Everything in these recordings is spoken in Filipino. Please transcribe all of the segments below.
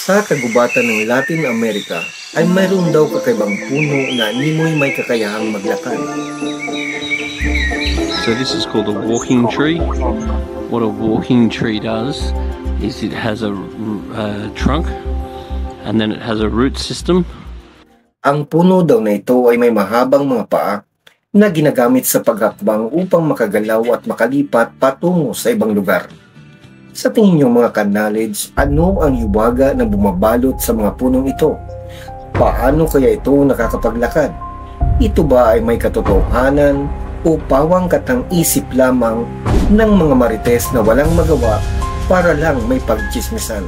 Sa kagubatan ng Latin America ay mayroon daw kakaibang puno na animoy may kakayahang maglakad. So this is called a walking tree. What a walking tree does is it has a trunk and then it has a root system. Ang puno daw na ito ay may mahabang mga paa na ginagamit sa paghakbang upang makagalaw at makalipat patungo sa ibang lugar. Sa tingin niyo mga ka-knowledge, ano ang hiwaga na bumabalot sa mga punong ito? Paano kaya ito nakakapaglakad? Ito ba ay may katotohanan o pawang katang isip lamang ng mga marites na walang magawa para lang may pagchismisan?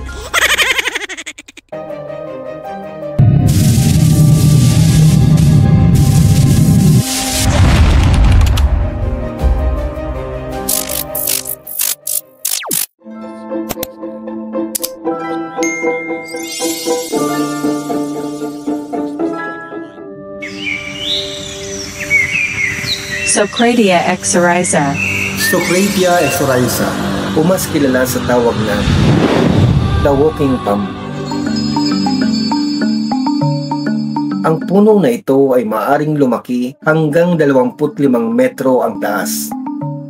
Socratia exoryza. Socratia exoryza, o mas kilala sa tawag na The Walking Palm. Ang puno na ito ay maaring lumaki hanggang 25 metro ang taas.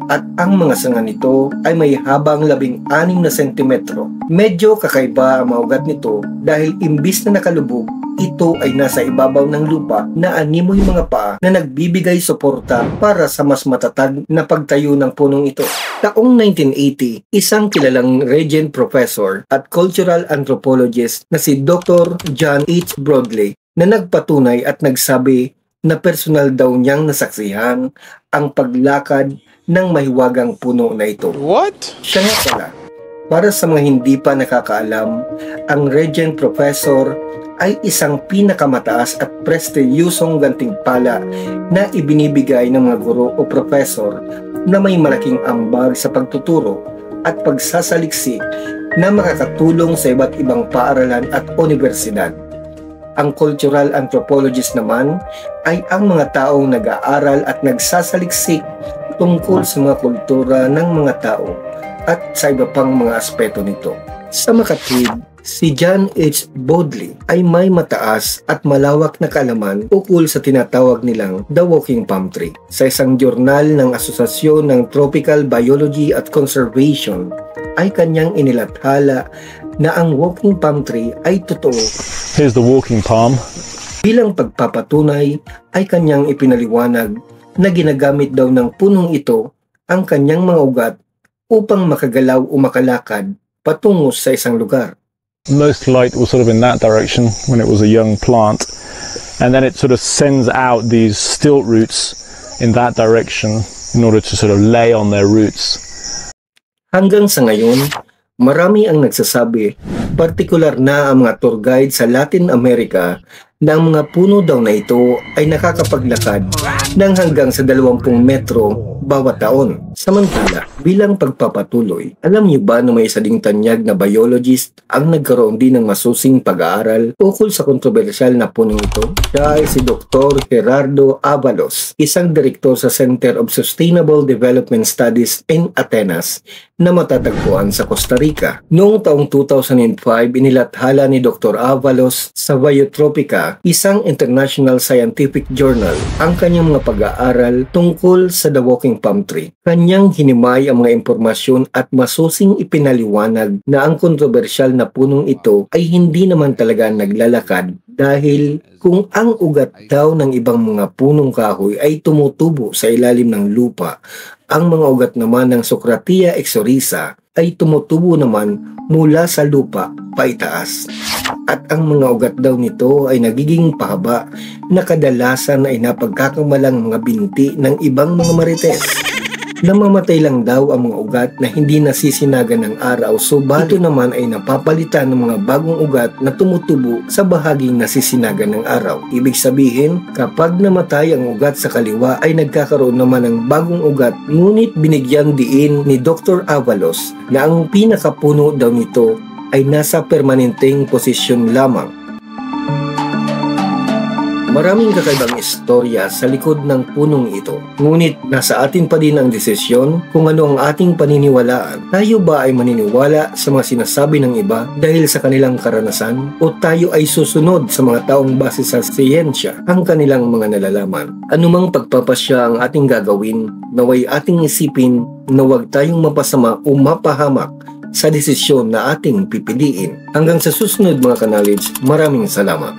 At ang mga sanga nito ay may habang 16 na sentimetro. Medyo kakaiba ang mga ugat nito dahil imbis na nakalubog, ito ay nasa ibabaw ng lupa na animoy mga paa na nagbibigay suporta para sa mas matatag na pagtayo ng punong ito. Taong 1980, isang kilalang Regent Professor at Cultural Anthropologist na si Dr. John H. Broadley na nagpatunay at nagsabi na personal daw niyang nasaksihan ang paglakad ng mahiwagang puno na ito. What? Siya nga pala, para sa mga hindi pa nakakaalam, ang Regent Professor ay isang pinakamataas at prestiyosong gantimpala na ibinibigay ng mga guro o professor na may malaking ambag sa pagtuturo at pagsasaliksik na makakatulong sa iba't ibang paaralan at universidad. Ang cultural anthropologist naman ay ang mga taong nag-aaral at nagsasaliksik tungkol sa mga kultura ng mga tao at sa iba pang mga aspeto nito. Sa makatwid, si John H. Broadley ay may mataas at malawak na kaalaman ukol sa tinatawag nilang The Walking Palm Tree. Sa isang journal ng Asosasyon ng Tropical Biology at Conservation ay kanyang inilathala na ang walking palm tree ay totoo. Here's the walking palm. Bilang pagpapatunay ay kanyang ipinaliwanag na ginagamit daw ng punong ito ang kanyang mga ugat upang makagalaw o makalakad patungo sa isang lugar. Most light was sort of in that direction when it was a young plant, and then it sort of sends out these stilt roots in that direction in order to sort of lay on their roots. Hanggang sa ngayon, marami ang nagsasabi, partikular na ang mga tour guide sa Latin America, na ang mga puno daw na ito ay nakakapaglakad ng hanggang sa 20 metro bawat taon. Samantala, bilang pagpapatuloy, alam niyo ba na may isa ding tanyag na biologist ang nagkaroon din ng masusing pag-aaral ukol sa kontrobersyal na punong ito? Siya ay si Dr. Gerardo Avalos, isang direktor sa Center of Sustainable Development Studies in Atenas na matatagpuan sa Costa Rica. Noong taong 2005, inilathala ni Dr. Avalos sa Biotropica, isang international scientific journal, ang kanyang mga pag-aaral tungkol sa The Walking Palm Tree. Kanyang hinimay ang mga impormasyon at masusing ipinaliwanag na ang kontrobersyal na punong ito ay hindi naman talaga naglalakad dahil kung ang ugat daw ng ibang mga punong kahoy ay tumutubo sa ilalim ng lupa, ang mga ugat naman ng Socratia exoryza ay tumutubo naman mula sa lupa paitaas. At ang mga ugat daw nito ay nagiging pahaba na kadalasan ay napagkakamalang mga binti ng ibang mga marites. Namamatay lang daw ang mga ugat na hindi nasisinagan ng araw, subalit ito naman ay napapalitan ng mga bagong ugat na tumutubo sa bahaging nasisinagan ng araw. Ibig sabihin, kapag namatay ang ugat sa kaliwa ay nagkakaroon naman ng bagong ugat, ngunit binigyan diin ni Dr. Avalos na ang pinakapuno daw nito ay nasa permanenteng posisyon lamang. Maraming kakaibang istorya sa likod ng punong ito. Ngunit nasa atin pa din ang desisyon kung ano ang ating paniniwalaan. Tayo ba ay maniniwala sa mga sinasabi ng iba dahil sa kanilang karanasan? O tayo ay susunod sa mga taong base sa siyensya ang kanilang mga nalalaman? Anumang pagpapasya ang ating gagawin, naway ating isipin na huwag tayong mapasama o mapahamak sa desisyon na ating pipiliin. Hanggang sa susunod mga ka-knowledge, maraming salamat.